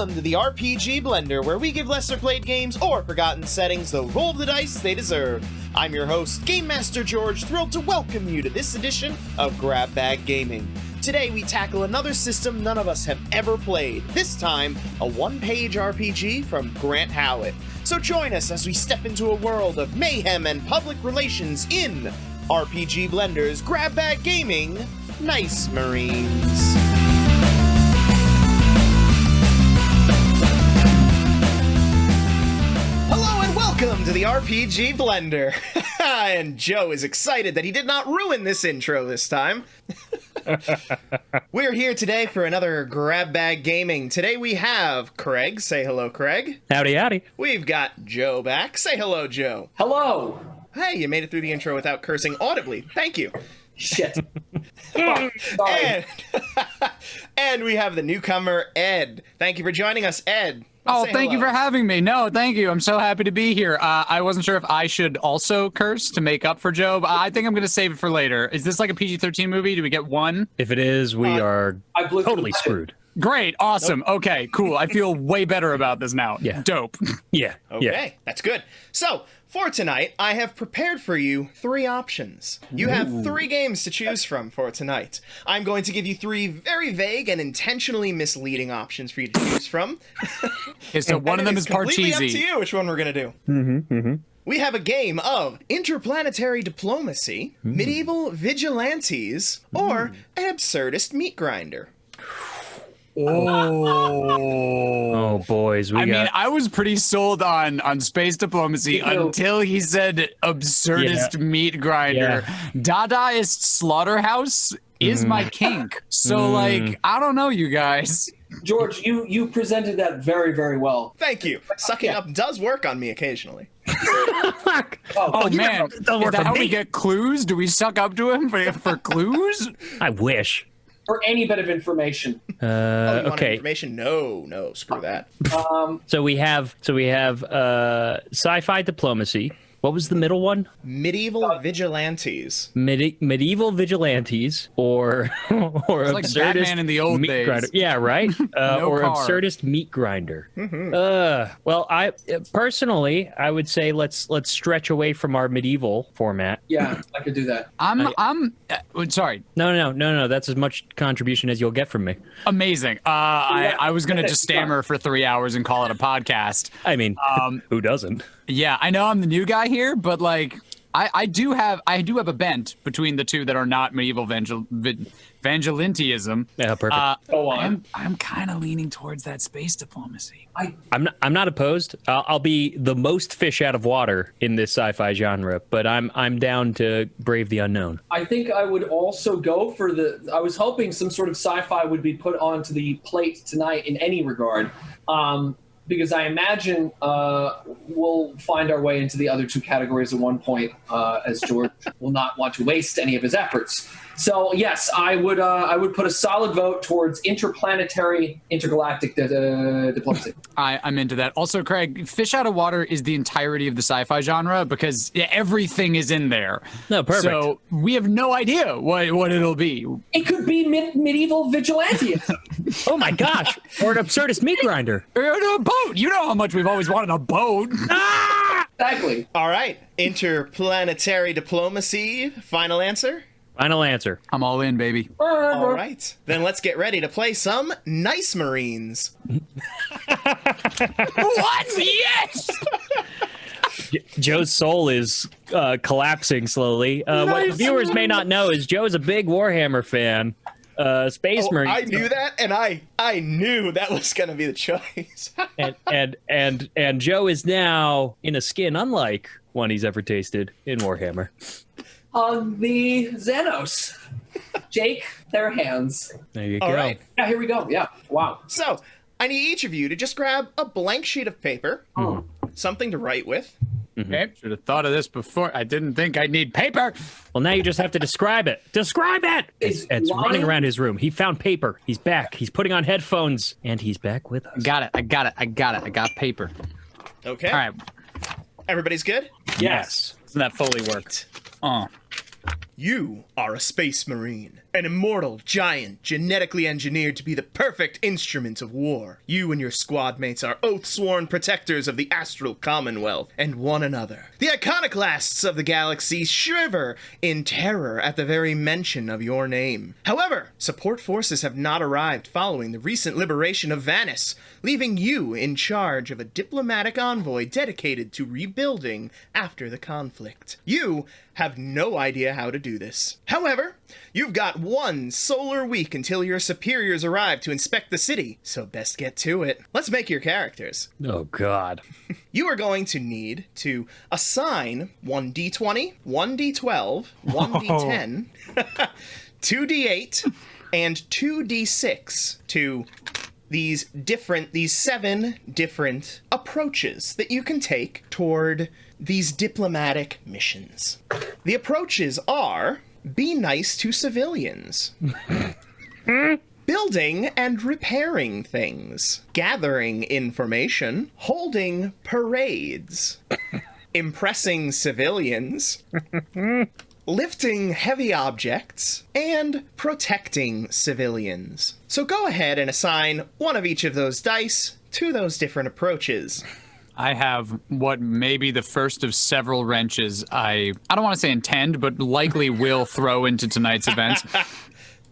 Welcome to the RPG Blender, where we give lesser played games or forgotten settings the roll of the dice they deserve. I'm your host, Game Master George, thrilled to welcome you to this edition of Grab Bag Gaming. Today we tackle another system none of us have ever played, this time a one-page RPG from Grant Howitt. So join us as we step into a world of mayhem and public relations in RPG Blender's Grab Bag Gaming, Nice Marines. Welcome to the RPG Blender. And Joe is excited that he did not ruin this intro this time. We're here today for another Grab Bag Gaming. Today we have Craig. Say hello, Craig. Howdy, howdy. We've got Joe back. Say hello, Joe. Hello. Hey, you made it through the intro without cursing audibly. Thank you. Shit. Oh, sorry. And we have the newcomer, Ed. Thank you for joining us, Ed. Oh, thank you for having me. No, thank you. I'm so happy to be here. I wasn't sure if I should also curse to make up for Joe, but I think I'm going to save it for later. Is this like a PG-13 movie? Do we get one? If it is, we are totally screwed. Great. Awesome. Nope. Okay, cool. I feel way better about this now. Yeah. Dope. Yeah. Okay, yeah. That's good. So, for tonight, I have prepared for you 3 options. You have 3 games to choose from for tonight. I'm going to give you 3 very vague and intentionally misleading options for you to choose from. Okay, so one of them is part cheesy. It's completely up to you which one we're going to do. We have a game of interplanetary diplomacy, medieval vigilantes, or an absurdist meat grinder. Oh, boys. I mean, I was pretty sold on space diplomacy until he said absurdist meat grinder. Yeah. Dadaist slaughterhouse is my kink. So, like, I don't know, you guys. George, you presented that very, very well. Thank you. Sucking up does work on me occasionally. Oh man, is that how we get clues? Do we suck up to him for clues? I wish. For any bit of information. Okay. Information? No, screw that. So we have sci-fi diplomacy. What was the middle one? Medieval vigilantes. Medieval vigilantes, or it's like absurdist Batman in the old meat days. grinder. Yeah, right. Or car. Absurdist meat grinder. Well, I personally, I would say let's stretch away from our medieval format. Yeah, I could do that. I'm sorry. No. That's as much contribution as you'll get from me. Amazing. I was gonna just stammer for 3 hours and call it a podcast. I mean, who doesn't? Yeah, I know I'm the new guy here, but like I do have a bent between the two that are not medieval vigilantism. Yeah, perfect. Go on. I'm kind of leaning towards that space diplomacy. I'm not opposed. I'll be the most fish out of water in this sci-fi genre, but I'm down to brave the unknown. I think I would also go for I was hoping some sort of sci-fi would be put onto the plate tonight in any regard. Because I imagine we'll find our way into the other 2 categories at one point, as George will not want to waste any of his efforts. So yes, I would put a solid vote towards interplanetary, intergalactic diplomacy. I'm into that. Also, Craig, fish out of water is the entirety of the sci-fi genre because everything is in there. No, perfect. So we have no idea what it'll be. It could be medieval vigilante. Oh my gosh! Or an absurdist meat grinder. Or a boat. You know how much we've always wanted a boat. Exactly. All right. Interplanetary diplomacy. Final answer? Final answer. I'm all in, baby. All right. Then let's get ready to play some Nice Marines. What? Yes! Joe's soul is collapsing slowly. What the viewers may not know is Joe is a big Warhammer fan. Space Marines. I knew that, and I knew that was going to be the choice. and Joe is now in a skin unlike one he's ever tasted in Warhammer. On the Xenos. Jake, their hands. There you go. All right. Yeah, here we go. Yeah. Wow. So, I need each of you to just grab a blank sheet of paper, something to write with. Okay, should have thought of this before. I didn't think I'd need paper. Well, now you just have to describe it. Describe it! It's running around his room. He found paper. He's back. He's putting on headphones, and he's back with us. I got paper. Okay. All right. Everybody's good? Yes. Doesn't that Foley work? You are a space marine. An immortal giant, genetically engineered to be the perfect instrument of war. You and your squad mates are oath-sworn protectors of the astral commonwealth and one another. The iconoclasts of the galaxy shiver in terror at the very mention of your name. However, support forces have not arrived following the recent liberation of Vanis, leaving you in charge of a diplomatic envoy dedicated to rebuilding after the conflict. You have no idea how to do this. However, you've got one solar week until your superiors arrive to inspect the city, so best get to it. Let's make your characters. Oh, God. You are going to need to assign 1d20, 1d12, 1d10, 2d8, and 2d6 to these 7 different approaches that you can take toward these diplomatic missions. The approaches are: be nice to civilians, building and repairing things, gathering information, holding parades, impressing civilians, lifting heavy objects, and protecting civilians. So go ahead and assign one of each of those dice to those different approaches. I have what may be the first of several wrenches I don't want to say intend, but likely will throw into tonight's events.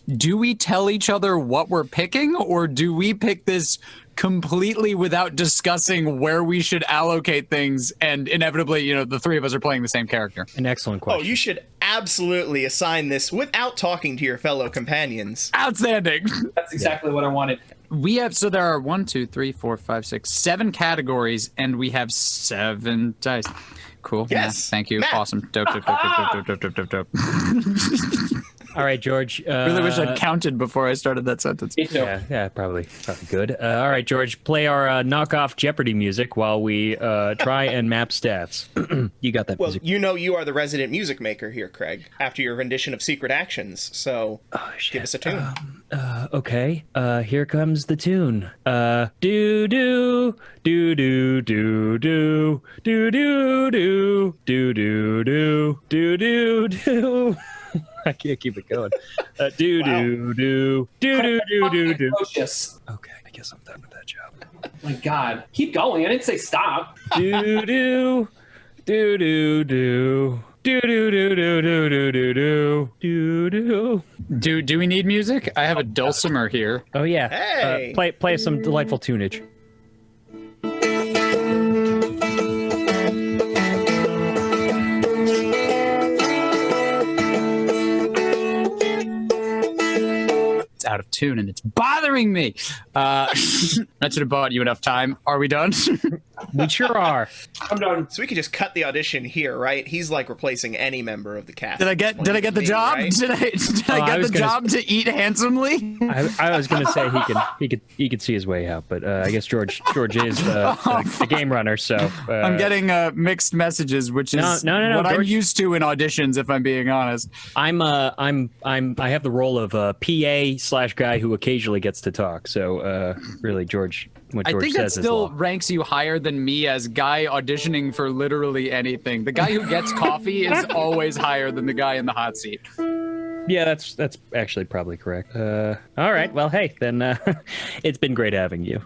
Do we tell each other what we're picking, or do we pick this completely without discussing where we should allocate things, and inevitably, the three of us are playing the same character? An excellent question. Oh, you should absolutely assign this without talking to your fellow companions. Outstanding. That's exactly what I wanted. So there are 7 categories, and we have 7 dice. Cool. Yes. Math. Thank you. Math. Awesome. Dope. All right, George. Really wish I'd counted before I started that sentence. Me too. Yeah, probably good. All right, George, play our knockoff Jeopardy music while we try and map stats. You got that Well, music. you are the resident music maker here, Craig, after your rendition of Secret Actions, so give us a tune. Okay, here comes the tune. Do do do do do do do do do do do do do do. I can't keep it going. Do do do do do do do. Atrocious. Okay, I guess I'm done with that job. My God. Keep going. I didn't say stop. Do do do do do. Do do do do do do do do do. Do we need music? I have a dulcimer here. Oh yeah. Hey! Play some delightful tunage. It's out of tune and it's bothering me. That should have bought you enough time. Are we done? We sure are. I'm done. So we could just cut the audition here, right? He's like replacing any member of the cast. Did I get the job? Right? Did I get the job to eat handsomely? I was gonna say he could see his way out, but I guess George is the game runner. So I'm getting mixed messages, which is no, what I'm George. used to in auditions, if I'm being honest. I have the role of PA/guy who occasionally gets to talk. So really, George. What I George think that says is still law. ranks you higher than me as guy auditioning for literally anything. The guy who gets coffee is always higher than the guy in the hot seat. Yeah, that's actually probably correct. All right. Well, hey, then it's been great having you.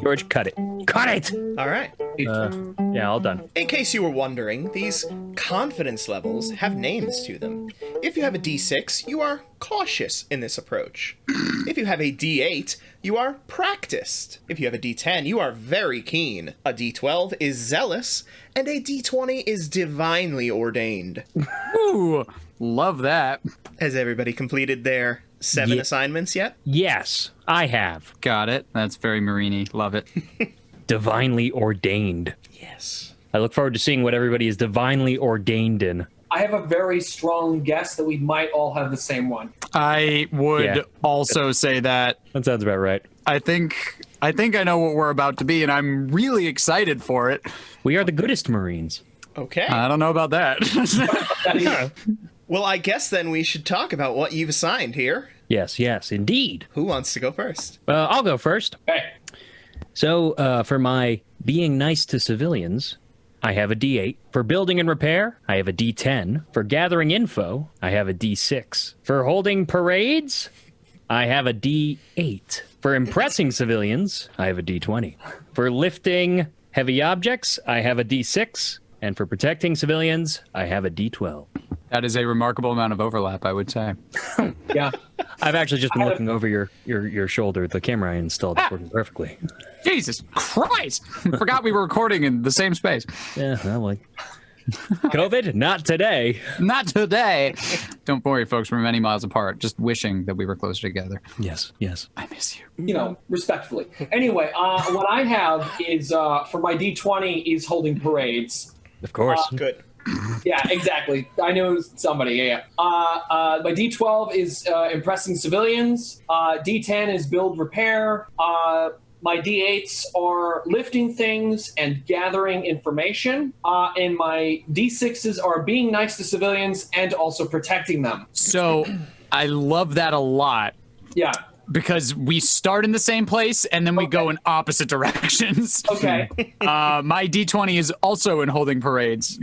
George, cut it. Cut it! All right. Yeah, all done. In case you were wondering, these confidence levels have names to them. If you have a D6, you are cautious in this approach. If you have a D8, you are practiced. If you have a D10, you are very keen. A D12 is zealous, and a D20 is divinely ordained. Ooh, love that. Has everybody completed their 7 Ye- assignments yet? Yes, I have. Got it. That's very Marini. Love it. Divinely ordained. Yes. I look forward to seeing what everybody is divinely ordained in. I have a very strong guess that we might all have the same one. I would Yeah. also say that That sounds about right. I think I know what we're about to be, and I'm really excited for it. We are the goodest Marines. Okay. I don't know about that. Well, I guess then we should talk about what you've assigned here. Yes, indeed. Who wants to go first? I'll go first. Okay. So, for my being nice to civilians, I have a D8. For building and repair, I have a D10. For gathering info, I have a D6. For holding parades, I have a D8. For impressing civilians, I have a D20. For lifting heavy objects, I have a D6. And for protecting civilians, I have a D12. That is a remarkable amount of overlap, I would say. Yeah. I've actually just been looking over your shoulder. The camera I installed is working perfectly. Jesus Christ! Forgot we were recording in the same space. Yeah, well, like COVID, not today. Not today. Don't worry, folks. We're many miles apart. Just wishing that we were closer together. Yes. I miss you. You know, respectfully. Anyway, what I have is for my D20 is holding parades. Of course. Good. Yeah, exactly. I knew somebody. Yeah. My D12 is impressing civilians. D10 is build repair. My D8s are lifting things and gathering information. And my D6s are being nice to civilians and also protecting them. So I love that a lot. Yeah. Because we start in the same place and then we go in opposite directions. Okay. My D20 is also in holding parades.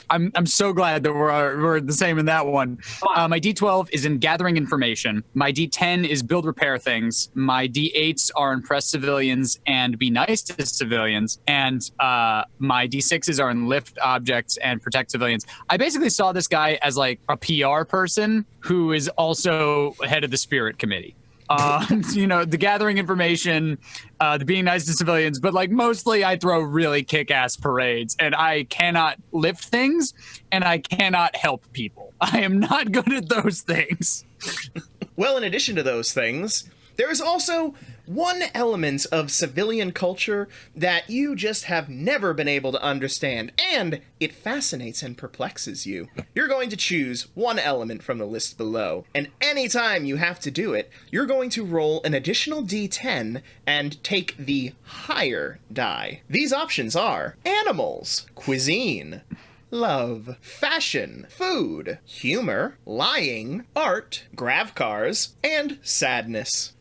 I'm so glad that we're the same in that one. My D12 is in gathering information. My D10 is build repair things. My D8s are impress civilians and be nice to civilians. And my D6s are in lift objects and protect civilians. I basically saw this guy as like a PR person who is also head of the spirit committee. The gathering information, the being nice to civilians, but like mostly I throw really kick-ass parades and I cannot lift things and I cannot help people. I am not good at those things. Well, in addition to those things, there is also one element of civilian culture that you just have never been able to understand, and it fascinates and perplexes you. You're going to choose one element from the list below, and anytime you have to do it, you're going to roll an additional d10 and take the higher die. These options are animals, cuisine, love, fashion, food, humor, lying, art, grav cars, and sadness.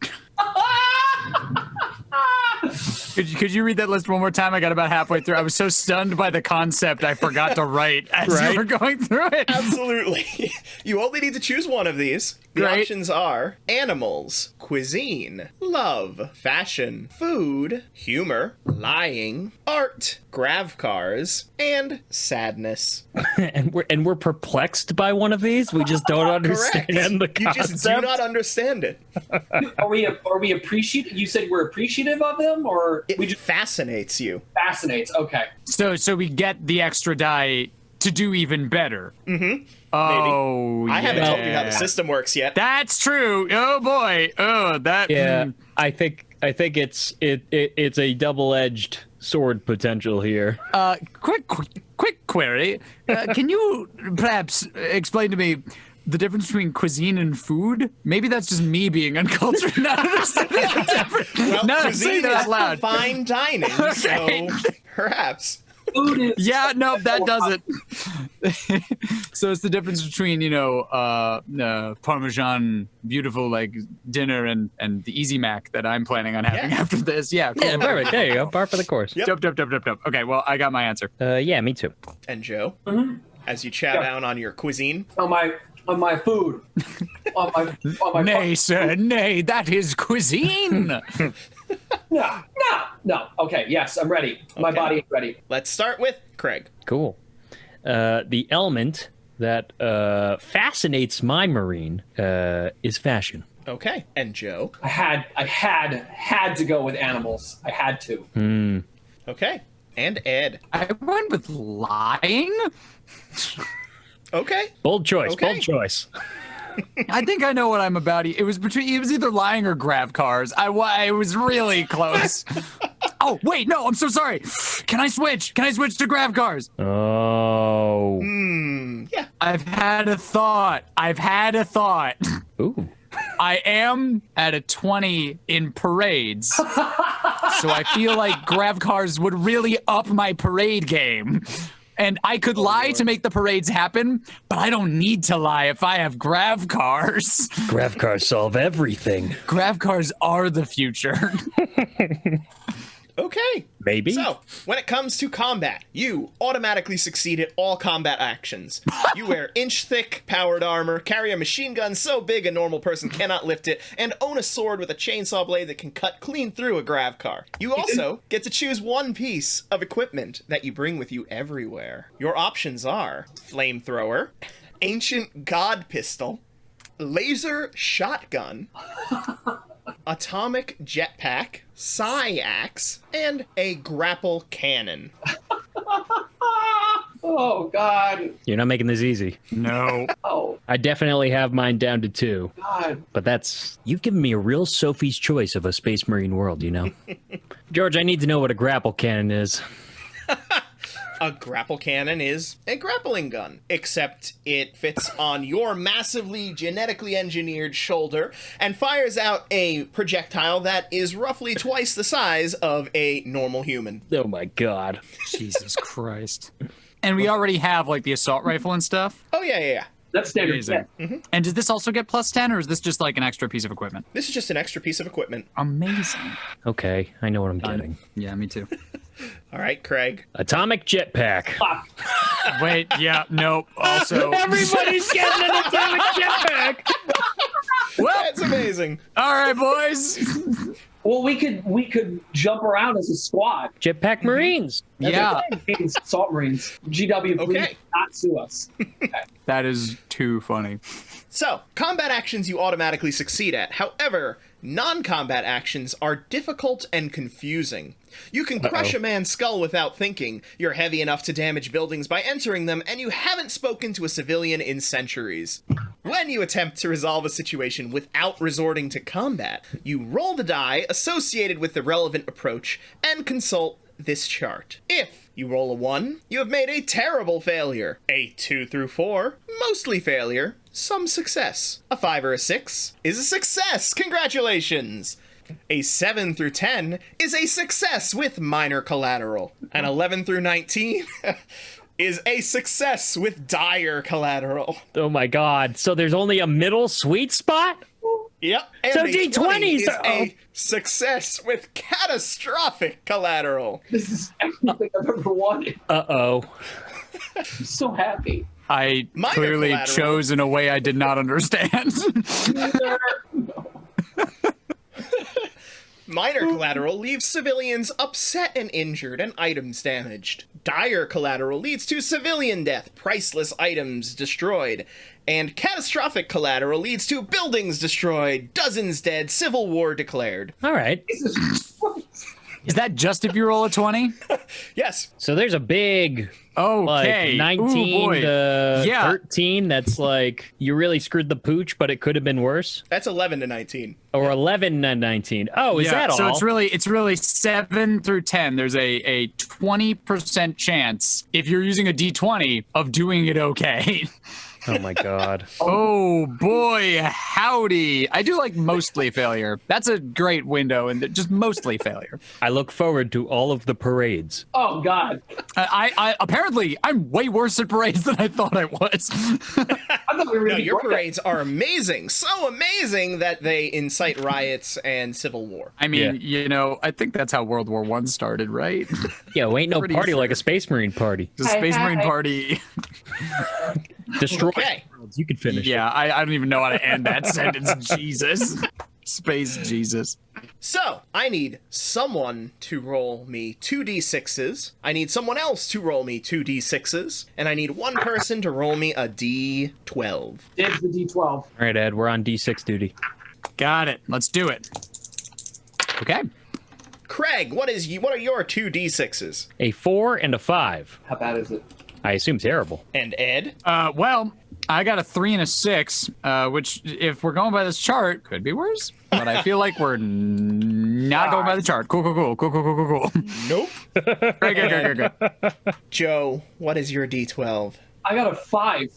Could you read that list one more time? I got about halfway through. I was so stunned by the concept I forgot to write as you were going through it. Absolutely. You only need to choose one of these. The Great. options are animals, cuisine, love, fashion, food, humor, lying, art, grav cars, and sadness. and we're perplexed by one of these. We just don't understand the concept. You just do not understand it. Are we appreciative? You said we're appreciative of them, or It we just fascinates you. fascinates? Okay. So we get the extra die to do even better. Mm-hmm. Oh, I haven't told you how the system works yet. That's true. Oh boy. Oh, that. Yeah, I think it's a double-edged sword potential here. Quick query. Can you perhaps explain to me the difference between cuisine and food? Maybe that's just me being uncultured, not understanding the difference. Well, Now that I cuisine say that is out loud. fine dining, Okay. so perhaps. Food is Yeah, no, that does it. So it's the difference between, Parmesan, beautiful like dinner and the Easy Mac that I'm planning on having after this. Yeah, cool. Yeah, perfect. There you go. Par for the course. Yep. Dope. Okay, well, I got my answer. Yeah, me too. And Joe, as you chow Yeah. down on your cuisine, on my food. on my Nay, sir, nay, that is cuisine. No. Okay, yes, I'm ready. My Okay. body is ready. let's start with Craig. Cool. The element that fascinates my marine is fashion. Okay. And Joe. I had to go with animals. I had to. Okay. And Ed. I went with lying. Okay. Bold choice. Okay. Bold choice. I think I know what I'm about. It was either lying or grav cars. I was really close. Oh, wait, no, I'm so sorry. Can I switch to grav cars? Oh. Yeah. I've had a thought. Ooh. I am at a 20 in parades. So I feel like grav cars would really up my parade game. And I could lie to make the parades happen, but I don't need to lie if I have grav cars. Grav cars solve everything. Grav cars are the future. Okay. Maybe. So, when it comes to combat, you automatically succeed at all combat actions. You wear inch-thick powered armor, carry a machine gun so big a normal person cannot lift it, and own a sword with a chainsaw blade that can cut clean through a grav car. You also get to choose one piece of equipment that you bring with you everywhere. Your options are flamethrower, ancient god pistol, laser shotgun, atomic jetpack, psi axe, and a grapple cannon. Oh, God. You're not making this easy. No. Oh, I definitely have mine down to 2. God. But you've given me a real Sophie's choice of a Space Marine world, you know? George, I need to know what a grapple cannon is. A grapple cannon is a grappling gun, except it fits on your massively genetically engineered shoulder and fires out a projectile that is roughly twice the size of a normal human. Oh my god. Jesus Christ. And we already have like the assault rifle and stuff. Oh, yeah. That's standard. Amazing. Yeah. And does this also get plus 10, or is this just like an extra piece of equipment? This is just an extra piece of equipment. Amazing. Okay, I know what I'm getting. Yeah, me too. All right, Craig. Atomic jetpack. Wait, yeah, nope. Also, Everybody's getting an atomic jetpack. well, That's amazing. all right, boys. Well, we could jump around as a squad. Jetpack Marines. Yeah, Marines, Salt Marines. GW, please Okay. not sue us. that is too funny. So, combat actions you automatically succeed at. However, non-combat actions are difficult and confusing. You can crush a man's skull without thinking, you're heavy enough to damage buildings by entering them, and you haven't spoken to a civilian in centuries. When you attempt to resolve a situation without resorting to combat, you roll the die associated with the relevant approach and consult this chart. If you roll a 1, you have made a terrible failure. A 2 through 4, mostly failure, some success. A 5 or a 6 is a success. Congratulations! A 7 through 10 is a success with minor collateral. An 11 through 19 is a success with dire collateral. Oh my god. So there's only a middle sweet spot? Yep. And So a 20 D20s is are- a success with catastrophic collateral. This is everything I've ever wanted. Uh-oh. I'm so happy. I Minor clearly collateral. chose in a way I did not understand. Minor collateral leaves civilians upset and injured and items damaged. Dire collateral leads to civilian death, priceless items destroyed. And catastrophic collateral leads to buildings destroyed, dozens dead, civil war declared. All right. Jesus Christ. Is that just if you roll a 20? Yes. So there's a big Okay. like Ooh, 19 boy. to Yeah. 13 that's like you really screwed the pooch, but it could have been worse. That's 11 to 19. Or 11 to 19. Oh, is that all? So it's really 7 through 10. There's a 20% chance if you're using a D20 of doing it okay. Oh my god. Oh boy, howdy. I do like mostly failure. That's a great window, and just mostly failure. I look forward to all of the parades. Oh, God. I apparently I'm way worse at parades than I thought I was. I thought we were No, going to your parades are amazing. So amazing that they incite riots and civil war. I mean, you know, I think that's how World War I started, right? Yo, ain't no Pretty party sure. like a Space Marine party. The Space Marine Hi. party. Destroy Okay. worlds. You could finish. Yeah, I don't even know how to end that sentence. Jesus. Space Jesus. So, I need someone to roll me 2d6s. I need someone else to roll me 2d6s. And I need one person to roll me a d12. Dibs the D12. All right, Ed, we're on D6 duty. Got it. Let's do it. Okay. Craig, what are your 2d6s? A 4 and a 5. How bad is it? I assume terrible. And Ed? Well, I got a 3 and a 6, which, if we're going by this chart, could be worse. But I feel like we're not going by the chart. Cool. Nope. Great. Joe, what is your d12? I got a 5.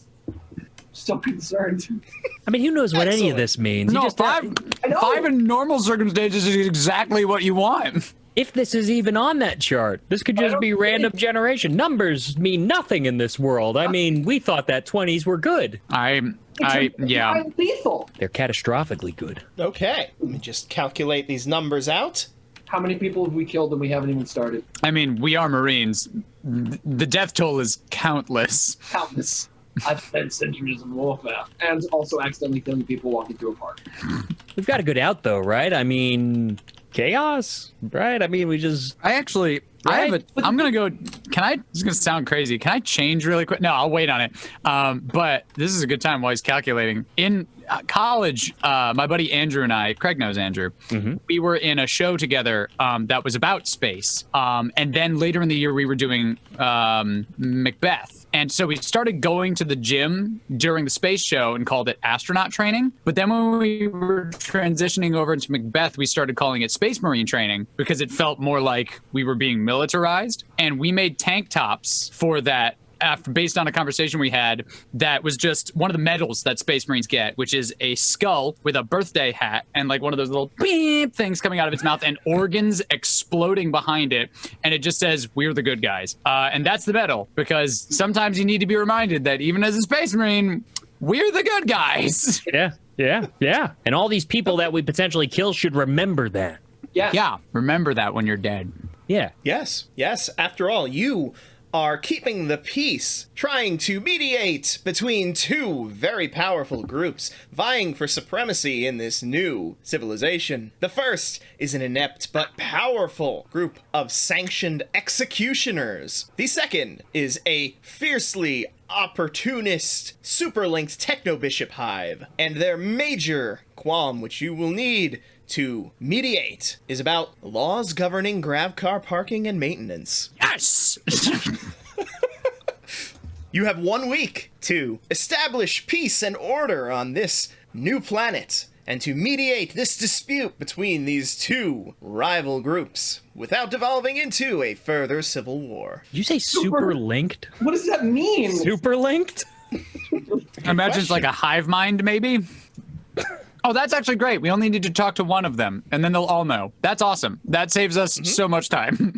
Still concerned. I mean, who knows what any Excellent. of this means? You No, just- five know. 5 in normal circumstances is exactly what you want. If this is even on that chart, this could just be random generation. Numbers mean nothing in this world. I mean, we thought that 20s were good. Yeah. I'm lethal. They're catastrophically good. Okay, let me just calculate these numbers out. How many people have we killed and we haven't even started? I mean, we are Marines. The death toll is countless. Countless. I've spent centuries of warfare and also accidentally killing people walking through a park. We've got a good out though, right? I mean, chaos, right? I mean, we just. I actually, Right? I'm gonna go. Can I? This is gonna sound crazy. Can I change really quick? No, I'll wait on it. But this is a good time while he's calculating. In college, my buddy Andrew and I, Craig knows Andrew, we were in a show together that was about space. And then later in the year, we were doing Macbeth. And so we started going to the gym during the space show and called it astronaut training. But then when we were transitioning over into Macbeth, we started calling it Space Marine training because it felt more like we were being militarized. And we made tank tops for that based on a conversation we had that was just one of the medals that Space Marines get, which is a skull with a birthday hat and like one of those little beep things coming out of its mouth and organs exploding behind it. And it just says, we're the good guys. And that's the medal, because sometimes you need to be reminded that even as a Space Marine, we're the good guys. Yeah. And all these people that we potentially kill should remember that. Yeah, remember that when you're dead. Yeah. Yes. After all, you are keeping the peace, trying to mediate between two very powerful groups vying for supremacy in this new civilization. The first is an inept but powerful group of sanctioned executioners. The second is a fiercely opportunist, super-linked techno-bishop hive, and their major qualm, which you will need to mediate, is about laws governing grav car parking and maintenance. Yes! You have 1 week to establish peace and order on this new planet and to mediate this dispute between these two rival groups without devolving into a further civil war. Did you say super linked? What does that mean? Super linked? I imagine it's like a hive mind, maybe. Oh, that's actually great. We only need to talk to one of them, and then they'll all know. That's awesome. That saves us so much time.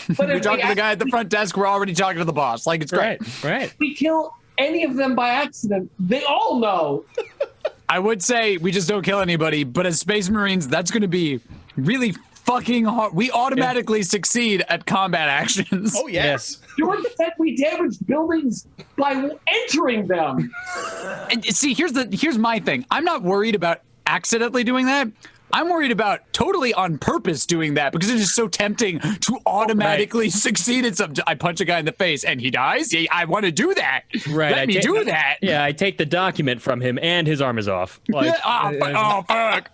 We talk to the guy at the front desk, we're already talking to the boss. Like, it's great. Right. If we kill any of them by accident, they all know. I would say we just don't kill anybody, but as Space Marines, that's going to be really fucking hard. We automatically succeed at combat actions. Oh, yes. George said we damaged buildings by entering them. And see, here's my thing. I'm not worried about accidentally doing that. I'm worried about totally on purpose doing that because it is so tempting to automatically succeed at something. I punch a guy in the face and he dies. Yeah, I want to do that. Right. Let me do that. Yeah, I take the document from him and his arm is off. Like, oh, fuck.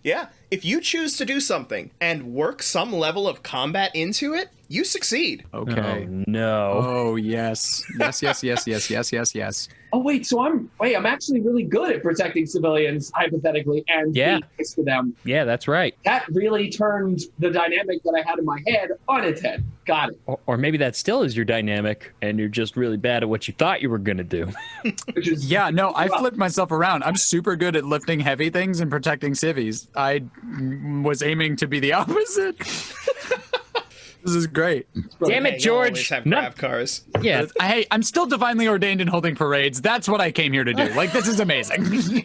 Yeah. If you choose to do something and work some level of combat into it, you succeed. Okay. Oh, no. Oh, yes. Yes. Oh wait, so I'm actually really good at protecting civilians, hypothetically, and being nice to them. Yeah, that's right. That really turned the dynamic that I had in my head on its head. Got it. Or maybe that still is your dynamic, and you're just really bad at what you thought you were gonna do. Which is I flipped myself around. I'm super good at lifting heavy things and protecting civvies. I was aiming to be the opposite. This is great. Damn it, George! Always have grav cars. Yeah. Hey, I'm still divinely ordained in holding parades. That's what I came here to do. Like, this is amazing.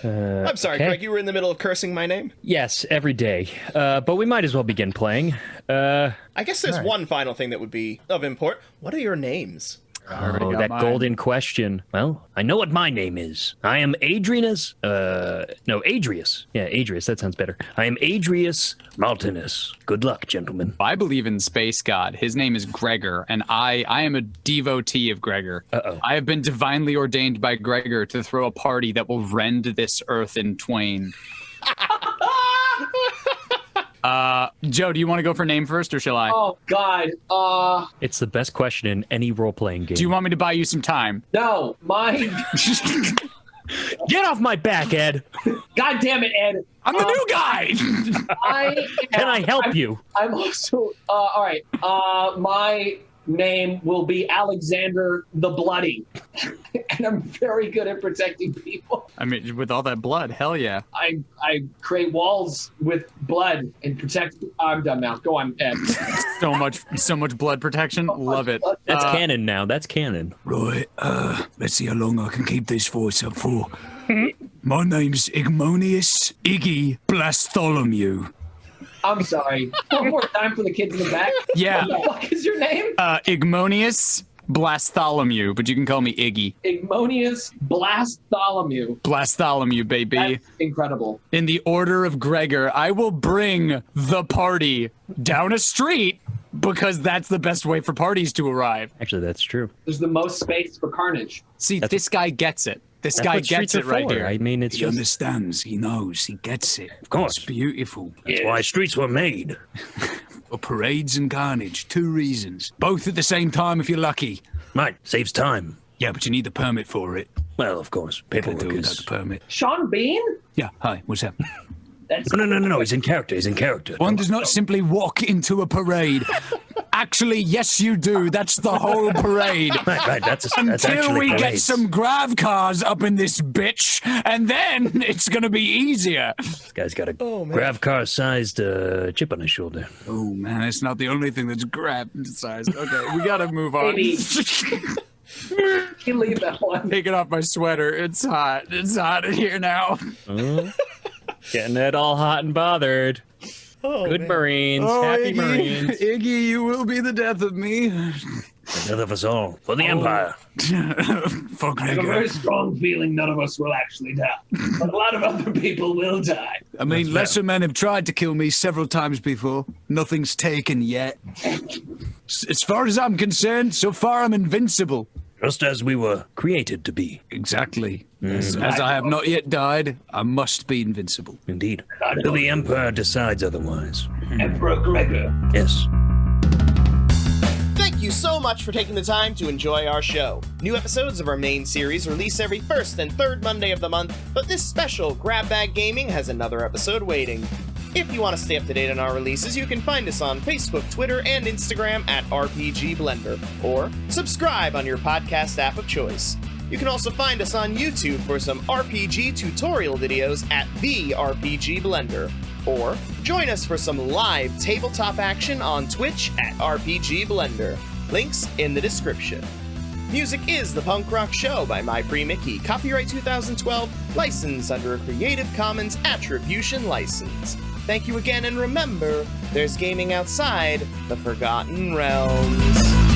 I'm sorry, okay. Craig, you were in the middle of cursing my name? Yes, every day. But we might as well begin playing. I guess there's one final thing that would be of import. What are your names? Oh, that golden question. Well, I know what my name is. I am Adrius. Yeah, Adrius. That sounds better. I am Adrius Maltinus. Good luck, gentlemen. I believe in space god. His name is Gregor, and I am a devotee of Gregor. Uh-oh. I have been divinely ordained by Gregor to throw a party that will rend this earth in twain. Joe, do you want to go for name first, or shall I? Oh God. It's the best question in any role-playing game. Do you want me to buy you some time? No, mine. Get off my back, Ed! God damn it, Ed. I'm the new guy! Can I help you? I'm also all right. My name will be Alexander the Bloody, and I'm very good at protecting people. I mean, with all that blood, hell yeah. I create walls with blood and protect. I'm done now. Go on, Ed. So much blood protection. Love it. That's canon now. That's canon. Right, let's see how long I can keep this voice up for. My name's Igmonius Iggy Blastolomew. I'm sorry. One more time for the kids in the back. Yeah. What the fuck is your name? Igmonius Blastholomew, but you can call me Iggy. Igmonius Blastholomew. Blastholomew, baby. That's incredible. In the order of Gregor, I will bring the party down a street because that's the best way for parties to arrive. Actually, that's true. There's the most space for carnage. See, this guy gets it. This guy gets it right here. I mean, it's He just, understands. He knows. He gets it. of course. It's beautiful. That's why streets were made. For parades and carnage. 2 reasons. Both at the same time if you're lucky. Right, saves time. Yeah, but you need the permit for it. Well, of course, Can't paperwork do it without is... the permit. Sean Bean? Yeah, hi, what's up? That's No, he's in character, he's in character. One does not simply walk into a parade. Actually, yes, you do. That's the whole parade. Right, that's Until actually we get parades. some grav cars up in this bitch, and then it's gonna be easier. This guy's got a grav car-sized chip on his shoulder. Oh man, it's not the only thing that's grav sized. Okay, we gotta move on. Maybe. You leave that one. Taking off my sweater. It's hot. It's hot in here now. Getting it all hot and bothered. Good Marines, happy Iggy, Marines. Iggy, you will be the death of me. The death of us all, for the Empire. Fuck I have a very strong feeling none of us will actually die. But a lot of other people will die. I mean, lesser men have tried to kill me several times before. Nothing's taken yet. As far as I'm concerned, so far I'm invincible. Just as we were created to be. Exactly. As I have not yet died, I must be invincible. Indeed. Until the Empire decides otherwise. Emperor Gregor. Yes. Thank you so much for taking the time to enjoy our show. New episodes of our main series release every first and third Monday of the month, but this special Grab Bag Gaming has another episode waiting. If you want to stay up to date on our releases, you can find us on Facebook, Twitter, and Instagram at RPG Blender, or subscribe on your podcast app of choice. You can also find us on YouTube for some RPG tutorial videos at The RPG Blender, or join us for some live tabletop action on Twitch at RPG Blender. Links in the description. Music is The Punk Rock Show by My Pre Mickey, copyright 2012, licensed under a Creative Commons Attribution license. Thank you again, and remember, there's gaming outside the Forgotten Realms.